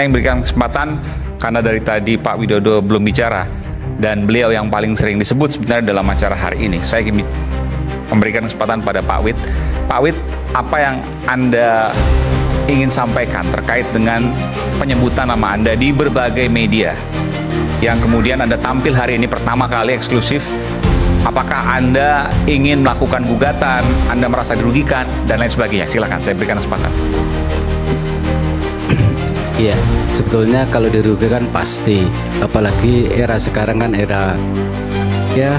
Yang berikan kesempatan karena dari tadi Pak Widodo belum bicara dan beliau yang paling sering disebut sebenarnya dalam acara hari ini. Saya ingin memberikan kesempatan pada Pak Wid. Pak Wid, apa yang Anda ingin sampaikan terkait dengan penyebutan nama Anda di berbagai media yang kemudian Anda tampil hari ini pertama kali eksklusif? Apakah Anda ingin melakukan gugatan, Anda merasa dirugikan, dan lain sebagainya? Silakan, saya berikan kesempatan. Iya, sebetulnya kalau dirugikan pasti, apalagi era sekarang kan era ya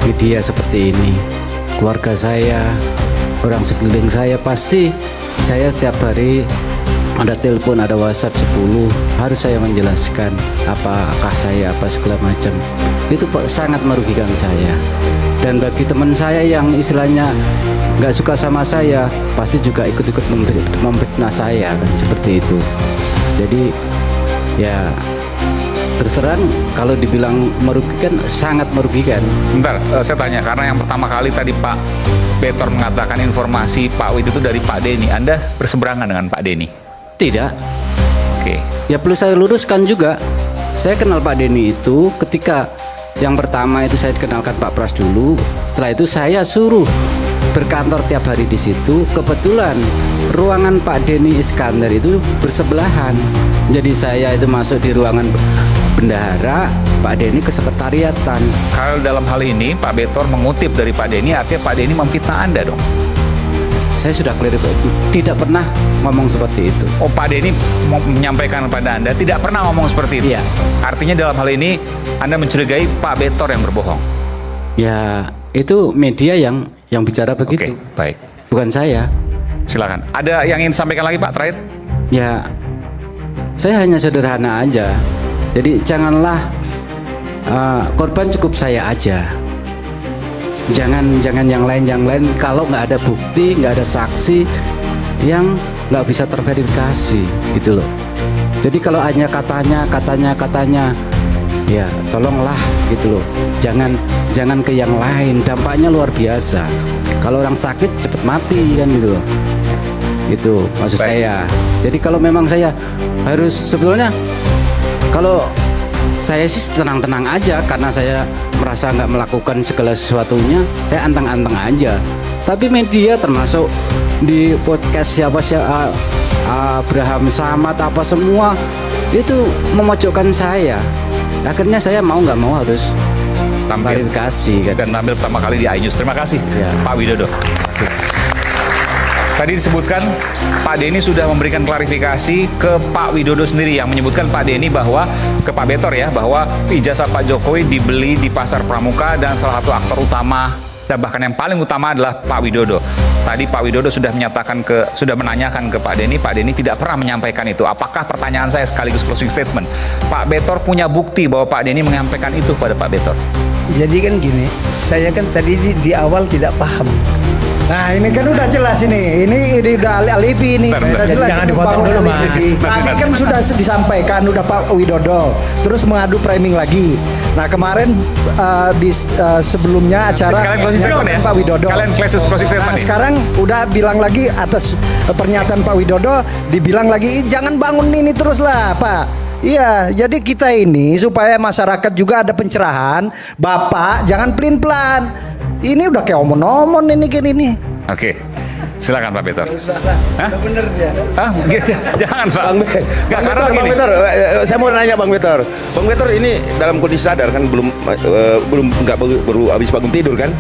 media seperti ini. Keluarga saya, orang sekeliling saya pasti saya setiap hari ada telepon, ada WhatsApp 10, harus saya menjelaskan apakah saya apa segala macam. Itu sangat merugikan saya. Dan bagi teman saya yang istilahnya nggak suka sama saya, pasti juga ikut-ikut memfitnah saya kan, seperti itu. Jadi ya terus terang kalau dibilang merugikan, sangat merugikan. Bentar, saya tanya, karena yang pertama kali tadi Pak Betor mengatakan informasi Pak Wid itu dari Pak Denny. Anda berseberangan dengan Pak Denny? Tidak. Oke. Ya perlu saya luruskan juga. Saya kenal Pak Denny itu ketika yang pertama itu saya kenalkan Pak Pras dulu. Setelah itu saya suruh berkantor tiap hari di situ. Kebetulan ruangan Pak Denny Iskandar itu bersebelahan. Jadi saya itu masuk di ruangan bendahara, Pak Denny ke sekretariatan. Kalau dalam hal ini Pak Betor mengutip dari Pak Denny, artinya Pak Denny memfitnah Anda dong? Saya sudah clear itu, tidak pernah ngomong seperti itu. Oh, Pak Denny menyampaikan kepada Anda tidak pernah ngomong seperti itu? Iya. Artinya dalam hal ini Anda mencurigai Pak Betor yang berbohong? Ya itu media yang bicara begitu. Oke, baik. Bukan saya. Silakan. Ada yang ingin disampaikan lagi Pak terakhir? Ya saya hanya sederhana aja. Jadi janganlah korban, cukup saya aja. Jangan yang lain kalau nggak ada bukti, nggak ada saksi yang nggak bisa terverifikasi gitu loh. Jadi kalau hanya katanya, ya tolonglah gitu loh. Jangan ke yang lain, dampaknya luar biasa. Kalau orang sakit cepet mati kan gitu loh. Itu maksud saya. Jadi kalau memang saya harus, sebetulnya kalau saya sih tenang-tenang aja karena saya merasa nggak melakukan segala sesuatunya, saya anteng-anteng aja. Tapi media termasuk di podcast siapa Abraham Samad apa semua itu memojokkan saya. Akhirnya saya mau nggak mau harus Tampil klarifikasi kan. dan tampil pertama kali di iNews. Terima kasih Ya. Pak Widodo. Tadi disebutkan Pak Denny sudah memberikan klarifikasi ke Pak Widodo sendiri yang menyebutkan Pak Denny bahwa ke Pak Betor ya, bahwa ijazah Pak Jokowi dibeli di Pasar Pramuka dan salah satu aktor utama dan bahkan yang paling utama adalah Pak Widodo. Tadi Pak Widodo sudah menanyakan ke Pak Denny tidak pernah menyampaikan itu. Apakah, pertanyaan saya sekaligus closing statement, Pak Betor punya bukti bahwa Pak Denny menyampaikan itu pada Pak Betor? Jadi kan gini, saya kan tadi di awal tidak paham. Nah ini kan udah jelas ini udah alibi ini. Bentar. Udah jelas Jangan ini dipotong bangun dulu, alibi. Mas. Tadi kan sudah disampaikan udah Pak Widodo, terus mengadu framing lagi. Nah kemarin sebelumnya acara Sekalian closing statement ya? Pak Widodo. Sekalian closing statement Nah nih. sekarang udah bilang lagi atas pernyataan Pak Widodo, dibilang lagi jangan bangun ini terus lah Pak. Iya, jadi kita ini supaya masyarakat juga ada pencerahan, Bapak jangan pelin-pelan. Ini udah kayak omon-omon ini gini nih. Oke. Silakan Pak Betor. Hah? Bener dia. Ah, jangan Pak. Nggak, karena Bang begini. Betor, saya mau nanya Bang Betor. Bang Betor ini dalam kondisi sadar kan, belum baru habis bangun tidur kan?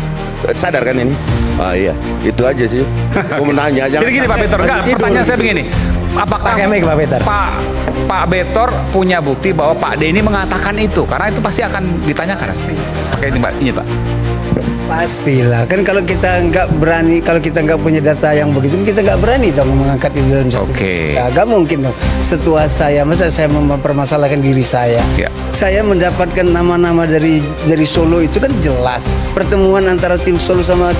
Sadar kan ini? Ah iya, itu aja sih. Mau menanya. Jadi gini Pak Betor, enggak, pertanyaan saya begini. Apakah Pakai mic, Pak Betor. Pak Betor punya bukti bahwa Pak Denny mengatakan itu? Karena itu pasti akan ditanyakan. Pakai ini Pak, ini Pak. Pastilah, kan kalau kita nggak berani, kalau kita nggak punya data yang begitu, kita nggak berani dong mengangkat itu dalam satu. Oke. Ya, nggak mungkin dong. Setua saya, masa saya mempermasalahkan diri saya? Ya. Saya mendapatkan nama-nama dari Solo itu kan jelas. Pertemuan antara tim Solo sama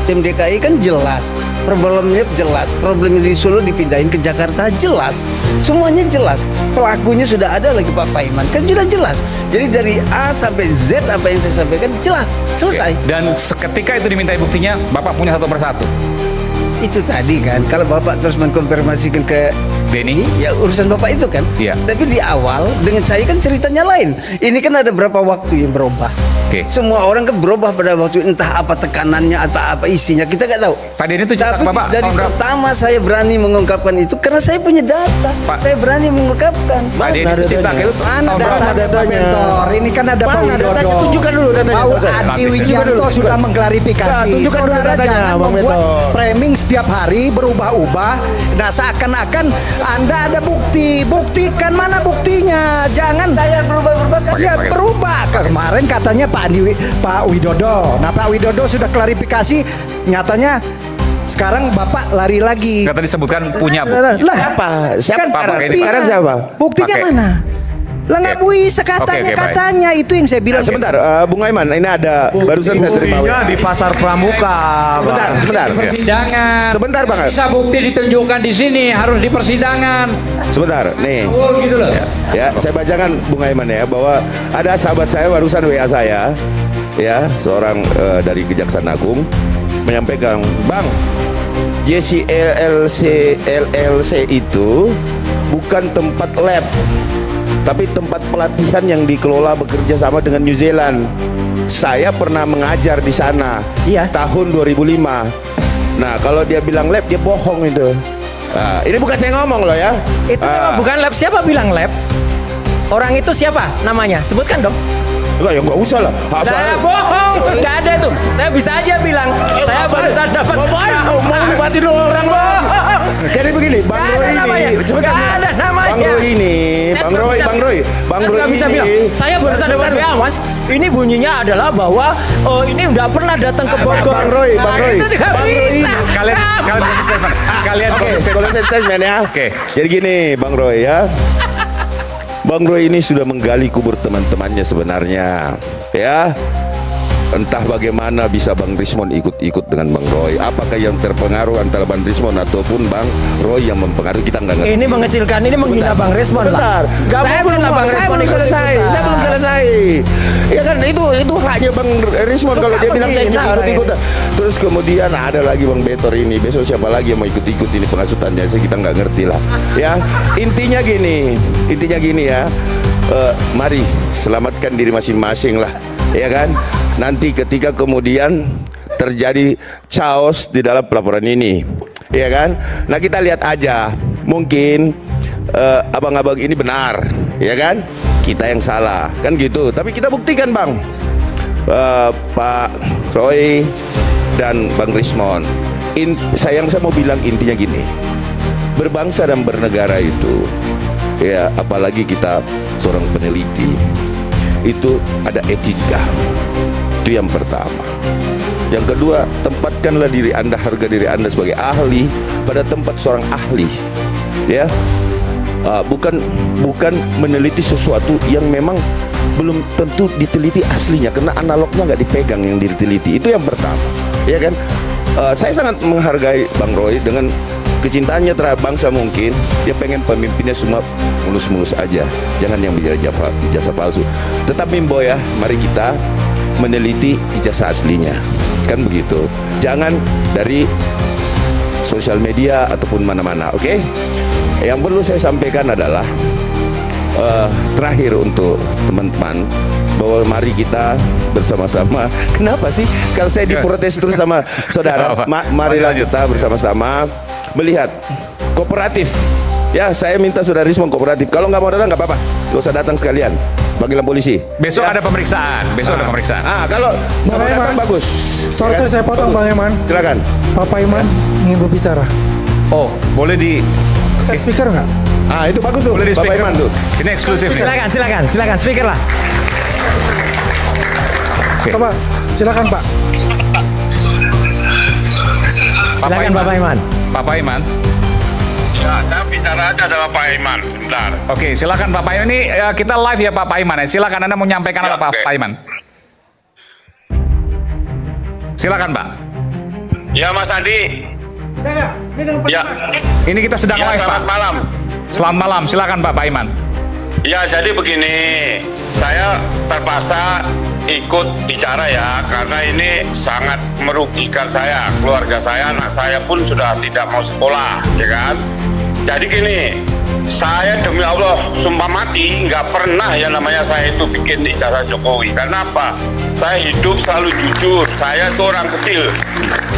tim DKI kan jelas. Problemnya jelas. Problemnya di Solo dipindahin ke Jakarta jelas. Semuanya jelas. Pelakunya sudah ada lagi Pak Paiman, kan sudah jelas. Jadi dari A sampai Z apa yang saya sampaikan jelas, selesai. Dan seketika itu dimintai buktinya, Bapak punya satu persatu. Itu tadi kan, kalau Bapak terus mengkonfirmasikan ke Denny. Ya urusan Bapak itu kan. Iya. Tapi di awal dengan saya kan ceritanya lain. Ini kan ada berapa waktu yang berubah. Oke. Semua orang kan berubah pada waktu, entah apa tekanannya atau apa isinya, kita nggak tahu. Pak Denny itu cetak Tapi Bapak dari tahun berapa? pertama saya berani mengungkapkan itu karena saya punya data. Pak- Saya berani mengungkapkan. Pak Denny itu cetak itu Mana tahun berapa? datanya Pak Mentor? Ini kan ada Pak Mana Widodo. datanya? Tunjukkan dulu datanya. Mau Selesai. Adi Tunjukkan Wijanto dulu. sudah mengklarifikasi. Nah, tunjukkan dulu Saudara datanya, jangan Bang membuat Mentor. framing setiap hari berubah-ubah. Nah, seakan-akan Anda ada bukti. Buktikan mana buktinya. Jangan Saya berubah-ubah kan. ya Pakai. berubah. Kemarin katanya Pak Widodo. Nah, Pak Widodo sudah klarifikasi, nyatanya sekarang Bapak lari lagi. Kata disebutkan punya Lah, bukti. Siapa? Siapa kan sekarang? buktinya- Sekarang siapa? Buktinya Pakai. mana? Lah nggak Oke. bisa katanya, Oke, baik. katanya itu yang saya bilang. Sebentar, Bung Aiman, ini ada barusan saya terima. Buktinya di pasar Pramuka. Sebentar, Bang. sebentar. Persidangan. Sebentar, Bang. Bisa bukti ditunjukkan di sini, harus di persidangan. Sebentar, nih. Oh gitu loh. Ya, saya bacakan Bung Aiman ya, bahwa ada sahabat saya barusan WA saya, ya, seorang dari Kejaksaan Agung menyampaikan, Bang, JC LLC itu bukan tempat lab, tapi tempat pelatihan yang dikelola bekerja sama dengan New Zealand. Saya pernah mengajar di sana, tahun 2005. Nah, kalau dia bilang lab, dia bohong itu. Nah, ini bukan saya ngomong loh ya. Itu memang bukan lab. Siapa bilang lab? Orang itu siapa namanya? Sebutkan dong. Enggak, ya nggak usah lah. Saya bohong, nggak ada itu. Saya bisa aja bilang, saya barusan dapat. Mau ngobatin orang loh. Jadi begini, Bang Nggak Roy ada namanya. ini, sebentar. Nggak ada namanya. Bang Roy ini, Saya Bang cuma Roy, bisa- Bang Roy, Bang Saya Roy cuma bisa ini. bilang, saya barusan dapat WA, Mas. Ini bunyinya adalah bahwa ini nggak pernah datang ke Bogor. Bang Roy, Bang Nah, Roy, itu juga Bang Roy. bisa. Sekalian closing statement. Sekalian Oke, closing statement. closing statement ya. Oke. Jadi gini, Bang Roy ya. Bang Roy ini sudah menggali kubur teman-temannya sebenarnya, ya. Entah bagaimana bisa Bang Rismon ikut-ikut dengan Bang Roy. Apakah yang terpengaruh antara Bang Rismon ataupun Bang Roy yang mempengaruhi, kita nggak ngerti. Ini mengecilkan, ini menghina Bang Resmon Sebentar. lah. Gak Saya mungkin lah Bang saya Resmon belum selesai. ikut-ikutan. Saya belum selesai. Ya kan itu haknya Bang Rismon kalau dia bilang saya begini, ikut-ikutan. Terus kemudian ada lagi Bang Betor ini. Besok siapa lagi yang mau ikut-ikut ini penghasutannya? Kita nggak ngerti lah. Ya, intinya gini ya. Mari selamatkan diri masing-masing lah. Ya kan? Nanti ketika kemudian terjadi chaos di dalam pelaporan ini, ya kan? Nah, kita lihat aja, mungkin abang-abang ini benar, ya kan? Kita yang salah, kan gitu. Tapi kita buktikan, Bang, Pak Roy dan Bang Rismon. Saya mau bilang intinya gini, berbangsa dan bernegara itu, ya apalagi kita seorang peneliti, itu ada etika. Itu yang pertama. Yang kedua, tempatkanlah diri Anda, harga diri Anda sebagai ahli pada tempat seorang ahli, ya. Bukan meneliti sesuatu yang memang belum tentu diteliti aslinya, karena analognya nggak dipegang yang diteliti. Itu yang pertama, ya kan. Saya sangat menghargai Bang Roy dengan kecintaannya terhadap bangsa. Mungkin dia pengen pemimpinnya semua mulus-mulus aja, jangan yang ijazah palsu. Tetapi Mbo ya, mari kita meneliti ijazah aslinya, kan begitu. Jangan dari sosial media ataupun mana-mana. Oke? Yang perlu saya sampaikan adalah terakhir untuk teman-teman, bahwa mari kita bersama-sama. Kenapa sih kalau saya diprotes terus sama saudara? Marilah kita bersama-sama melihat kooperatif. Ya, saya minta saudara Rismon kooperatif. Kalau nggak mau datang nggak apa-apa, nggak usah datang sekalian. Panggilan polisi. Besok Ya. ada pemeriksaan. Besok ada pemeriksaan. Kalau mau Bang datang Iman. bagus. Sorry, Ya kan? saya potong, Bagus. Bang Iman. Silakan. Bapak Iman ingin berbicara. Oh, boleh di Saya speaker nggak? Itu bagus tuh. boleh di Bapak speaker. Iman tuh. Ini eksklusif nih. Silakan, speaker lah. Oke. Coba, silakan Pak. Silakan Bapak Iman. Pak Iman. Ya, saya bicara aja sama Pak Iman, bentar. Oke, silakan Pak Iman. Ini kita live ya Pak Iman ya. Silakan Anda mau menyampaikan Ya, apa oke. Pak Iman? Silakan Pak. Ya, Mas Andi. Ya, Ini kita sedang ya live Pak. selamat malam. Selamat malam. Silakan Pak Iman. Ya, jadi begini, saya terpaksa ikut bicara ya, karena ini sangat merugikan saya, keluarga saya, anak saya pun sudah tidak mau sekolah, ya kan? Jadi gini, saya demi Allah sumpah mati nggak pernah yang namanya saya itu bikin ijazah Jokowi. Karena apa? Saya hidup selalu jujur. Saya itu orang kecil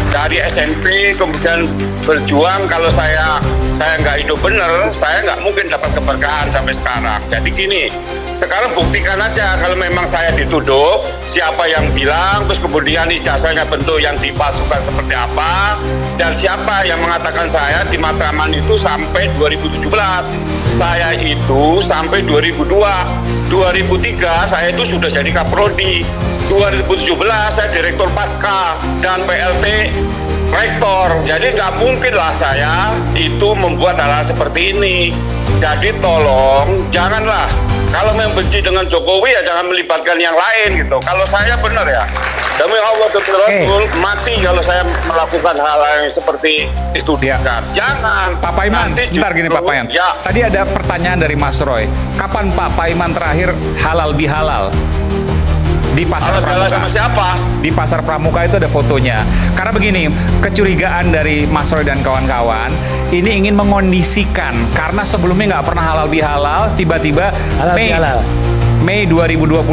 dari SMP kemudian berjuang. Kalau saya nggak hidup bener, saya nggak mungkin dapat keberkahan sampai sekarang. Jadi gini, sekarang buktikan aja kalau memang saya dituduh, siapa yang bilang, terus kemudian ijazahnya bentuk yang dipalsukan seperti apa, dan siapa yang mengatakan saya di Matraman itu sampai 2017. Saya itu sampai 2002, 2003 saya itu sudah jadi Kaprodi, 2017 saya Direktur Pasca dan PLT Rektor. Jadi nggak mungkin lah saya itu membuat hal-hal seperti ini. Jadi tolong janganlah, kalau membenci dengan Jokowi ya jangan melibatkan yang lain gitu. Kalau saya benar ya, demi Allah betul-betul mati kalau saya melakukan hal yang seperti dituduhkan. Jangan. Pak Paiman, bentar gini Pak Paiman. Ya. Tadi ada pertanyaan dari Mas Roy. Kapan Pak Paiman terakhir halal bihalal? Di Pasar Halal bihalal Pramuka. sama siapa? Di Pasar Pramuka itu ada fotonya. Karena begini, kecurigaan dari Mas Roy dan kawan-kawan ini ingin mengondisikan karena sebelumnya nggak pernah halal bihalal, tiba-tiba Halal bihalal. Mei 2025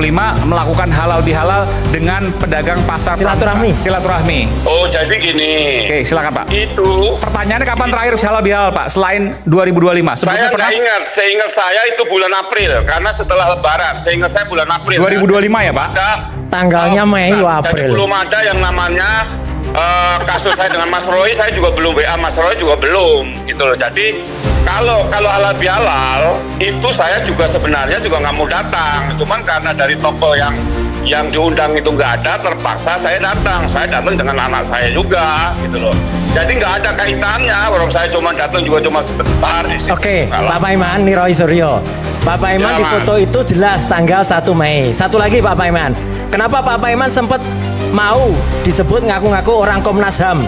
melakukan halal bihalal dengan pedagang pasar Silaturahmi. Pramuka. Silaturahmi. Oh jadi gini. Oke, silakan Pak. Itu Pertanyaannya kapan terakhir halal bihalal Pak? Selain 2025. Sebelumnya saya pernah? nggak ingat. Seingat saya itu bulan April karena setelah Lebaran. Seingat saya bulan April. 2025 ya Pak? Ada Tanggalnya Mei, bukan. April. Jadi belum ada yang namanya kasus saya dengan Mas Roy. Saya juga belum WA Mas Roy juga belum gitu loh. Jadi kalau halal bihalal itu saya juga sebenarnya juga nggak mau datang. Cuman karena dari toko yang diundang itu nggak ada, terpaksa saya datang. Saya datang dengan anak saya juga gitu loh. Jadi nggak ada kaitannya. Orang saya cuma datang juga cuma sebentar di situ. Oke, Nggak lah. Pak Paiman, nih Roy Suryo. Pak Paiman Ya, di Mas. foto itu jelas tanggal 1 Mei. Satu lagi Pak Paiman, kenapa Pak Paiman sempat mau disebut ngaku-ngaku orang Komnas HAM?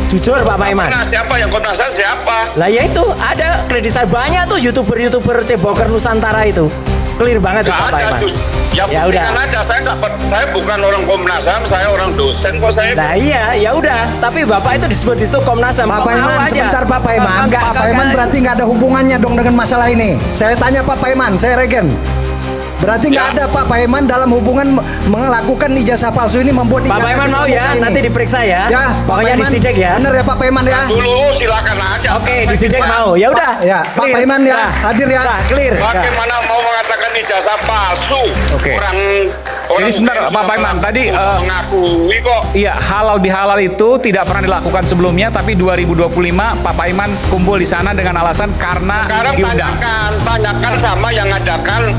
Jujur Pak Paiman. Nah, siapa yang Komnas HAM siapa? Lah ya itu ada kreditan banyak tuh youtuber ceboker Nusantara itu. Clear banget tuh Nggak Pak ada. Paiman. Ya Ya buktikan udah. aja. Saya bukan orang Komnas HAM, saya orang dosen kok saya. Nah iya, ya udah. Tapi Bapak itu disebut Komnas HAM. Pak Kok mau Paiman, aja? sebentar Pak Paiman. Enggak, Pak Paiman berarti nggak ada hubungannya dong dengan masalah ini. Saya tanya Pak Paiman, saya Regen. Berarti nggak Ya. ada Pak Paiman dalam hubungan melakukan ijazah palsu ini, membuat Pak ijazah Paiman mau di ya, Pramuka ini. nanti diperiksa ya. Ya, Pak Pokoknya Paiman, disidik ya. Bener ya Pak Paiman ya. Dulu silakan aja. Oke, disidik mau. Ya udah. Ya, Pak clear. Paiman ya, Dah. hadir ya. Dah, clear. Bagaimana mau mengatakan ijazah palsu? Oke. Orang Jadi sebentar, yang Pak sudah Paiman, tadi, mengakui kok. Iya, halal bihalal itu tidak pernah dilakukan sebelumnya, tapi 2025 Pak Paiman kumpul di sana dengan alasan karena Sekarang diundang. tanyakan sama yang ngadakan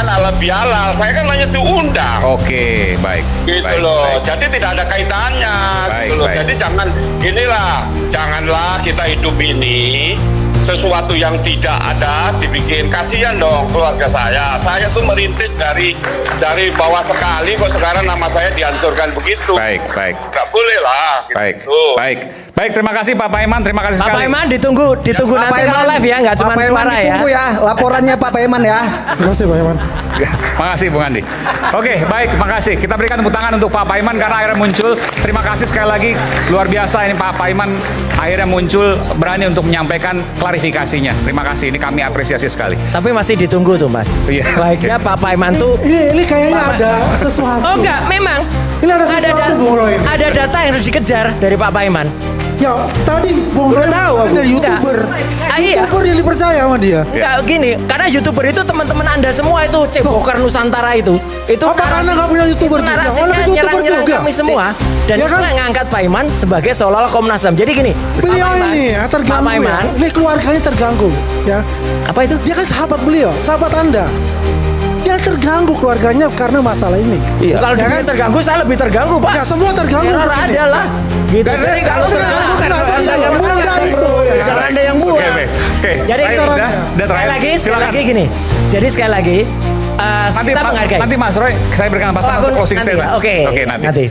halal bihalal. Saya kan hanya diundang. Oke, baik. Gitu baik, loh. baik. Jadi tidak ada kaitannya. Baik, gitu loh. baik. Jadi janganlah kita hidup ini sesuatu yang tidak ada dibikin. Kasihan dong keluarga saya. Saya tuh merintis dari bawah sekali kok sekarang nama saya dihancurkan begitu. Baik, baik. Nggak boleh lah. Gitu. Baik, baik. Baik, terima kasih Pak Paiman, terima kasih Pak sekali. Paiman ditunggu Pak nanti Paiman, kalau live ya, nggak cuma Pak Paiman suara ya. ditunggu ya. Laporannya Pak Paiman ya. Terima kasih Pak Iman. Makasih Bung Andi. Oke, baik, makasih. Kita berikan tepuk tangan untuk Pak Paiman karena akhirnya muncul. Terima kasih sekali lagi, luar biasa ini Pak Paiman akhirnya muncul berani untuk menyampaikan klarifikasinya. Terima kasih, ini kami apresiasi sekali. Tapi masih ditunggu tuh Mas. Iya. Baiknya Pak Paiman tuh. Ini kayaknya ada sesuatu. Oh enggak, memang. Ini ada sesuatu, Bung Roy. Ada data yang harus dikejar dari Pak Paiman. Ya tadi Bung Roy tahu aku. ada YouTuber. Iya. YouTuber yang dipercaya sama dia. Enggak gini, karena YouTuber itu teman-teman Anda semua itu ceboker Nusantara itu. Itu Apa karena nggak punya YouTuber itu juga? narasinya Orang YouTuber nyerang-nyerang juga. kami semua. Dan Ya itu kan? yang ngangkat Paiman sebagai seolah-olah Komnas HAM. Jadi gini, Beliau Pak Paiman, ini ya, Pak terganggu ya. Paiman, Ini keluarganya terganggu ya. apa itu? Dia kan sahabat beliau, sahabat Anda. Dia terganggu keluarganya karena masalah ini. Iya. Kalau Ya dia kan? terganggu, saya lebih terganggu, Pak. Ya semua terganggu. Error seperti ini. ada lah. Gitu. Jadi kalau terganggu kan Anda Anda yang buat. Anda itu. Ya. Karena Anda yang buat. Oke, baik. Oke. Jadi Baik, gitu. udah Sekali terakhir. lagi Silakan. gini. Jadi sekali lagi Nanti, kita menghargai. nanti Mas Roy, saya berikan kesempatan untuk closing statement. Oke, Oke, nanti. Silakan.